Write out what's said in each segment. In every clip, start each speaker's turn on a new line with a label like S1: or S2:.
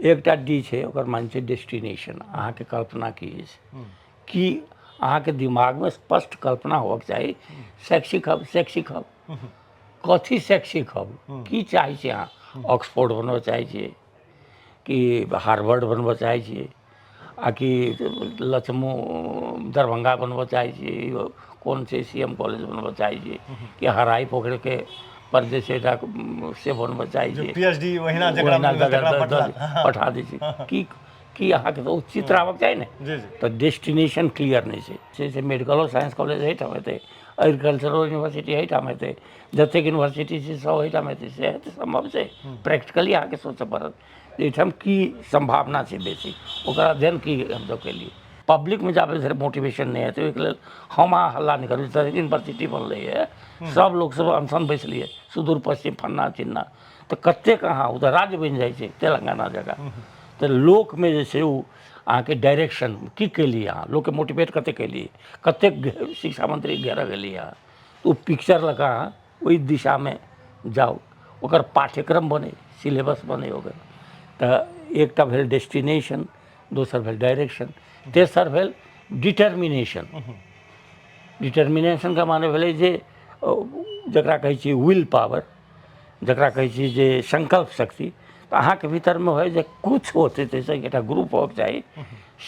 S1: एकटा डी छै ओकर मान छै डेस्टिनेशन। अहाँके कल्पना की अछि कि अहाँके दिमागमे स्पष्ट कल्पना होबाक चाही शैक्षिक हब, शैक्षिक हब कथी शैक्षिक हब की चाहै छियै अहाँ? ऑक्सफोर्ड बनबऽ चाहै छियै कि हार्वर्ड बनबऽ चाहै छियै आ कि लक्ष्मो दरभंगा बनबऽ चाहै छियै, कोन छै CM कॉलेज बनबऽ चाहै छियै कि हराई पोखरिके पर जे छै से बनबऽ चाहै छियै,
S2: PhD ओहिना
S1: पठा दै छै कि अहाँके तऽ ओ चित्र आबक चाही ने। तऽ डेस्टिनेशन क्लियर नहीं छै। से मेडिकलो साइंस कॉलेज एहिठाम हेतै, एग्रीकल्चरल यूनिवर्सिटी एहिठाम हेतै, जतेक यूनिवर्सिटी छै सब एहिठाम हेतै, से हेतै सम्भव छै? प्रैक्टिकली अहाँके सोचऽ पड़त एहिठाम की संभावना छै बेसी, ओकर अध्ययन की हमसब केलिए। पब्लिकमे जाबे धरि मोटिवेशन नहीं हेतै ओहिके लेल हम अहाँ हल्ला नहीं करू। जतऽ यूनिवर्सिटी बनलैए सब लोग सब अनशन बैसलिए सुदूर पश्चिम फन्ना चिन्ना, तऽ कतेक अहाँ ओ तऽ राज्य बनि जाइ छै तेलंगाना जगह। तऽ लोकमे जे छै ओ अहाँके डायरेक्शन की केलिए, अहाँ लोकके मोटिवेट कतेक केलिए, कतेक शिक्षा मंत्री घेरऽ गेलिए अहाँ, ओ पिक्चर लऽ कऽ अहाँ ओहि दिशामे जाउ, ओकर पाठ्यक्रम बने, सिलेबस बने ओकर। तऽ एकटा भेल डेस्टिनेशन, दोसर भेल डायरेक्शन, तेसर भेल डिटर्मिनेशन। डिटर्मिनेशनके माने भेलै जे जकरा कहै छियै विल पावर, जकरा कहै छियै जे संकल्प शक्ति। तऽ अहाँके भीतरमे होइ जे किछु होतै, ताहिसँ एकटा ग्रुप होबक चाही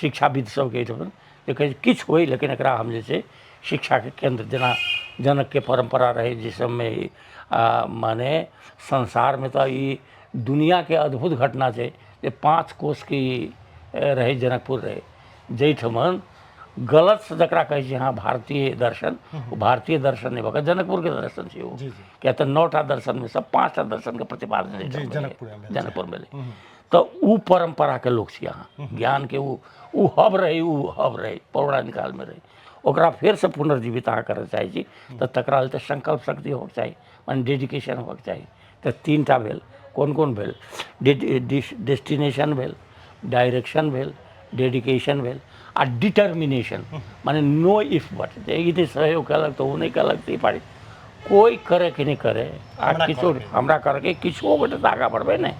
S1: शिक्षाविद सबके एहिठाम जे कहै छै किछु होइ लेकिन एकरा हम जे छै शिक्षाके केंद्र, जेना जनकके परम्परा रहै जाहि सबमे माने संसारमे तऽ ई दुनियाके अद्भुत घटना छै जे 5 कोसके रहै जनकपुर रहै, जाहिठमन गलत से जकरा कहै छै हाँ भारतीय दर्शन, वो भारतीय दर्शन नहीं भऽ जनकपुरके दर्शन छै ओ। किया तऽ 9टा दर्शनमे से 5टा दर्शनके प्रतिपादन जनकपुर भेलै। तऽ ओ परम्पराके लोक छी अहाँ, ज्ञानके ओ हब रहै पौराणिक कालमे रहै, ओकरा फेरसँ पुनर्जीवित अहाँ करऽ चाहै छी तऽ तकरा लेल तऽ संकल्प शक्ति होबक चाही, माने डेडिकेशन होबक चाही। तऽ 3टा भेल, कोन कोन भेल? डेस्टिनेशन भेल, डायरेक्शन भेल, डेडिकेशन भेल आ डिटर्मिनेशन, माने नो इफ बट। ई नहि सहयोग कलक तऽ ओ नहीं कलक तऽ ई पार्टी कोई करे कि नहीं करे, आ किछो हमरा करके किछो बेटे तऽ आगाँ बढ़बै ने।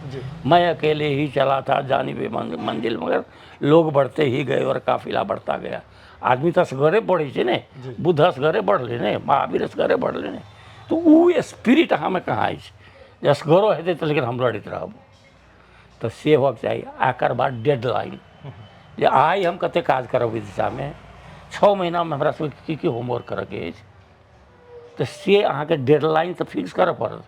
S1: मैं अकेले ही चला था जानिबे मंजिल मगर लोग बढ़ते ही गए और काफिला बढ़ता गया। आदमी तऽ असगरे बढ़ै छै ने, बुद्ध असगरे बढ़लै ने, महावीर असगरे बढ़लै ने। तऽ ओ स्पिरिट अहाँमे कहाँ अछि जे असगरो हेतै तऽ लेकिन हम लड़ैत रहब? तऽ से होबक चाही। एकर बाद डेडलाइन, जे आइ हम कते काज करब ओहि दिशामे, 6 महीनामे हमरा सबके की होमवर्क करऽके अछि, तऽ से अहाँके डेडलाइन तऽ फिक्स करऽ पड़त।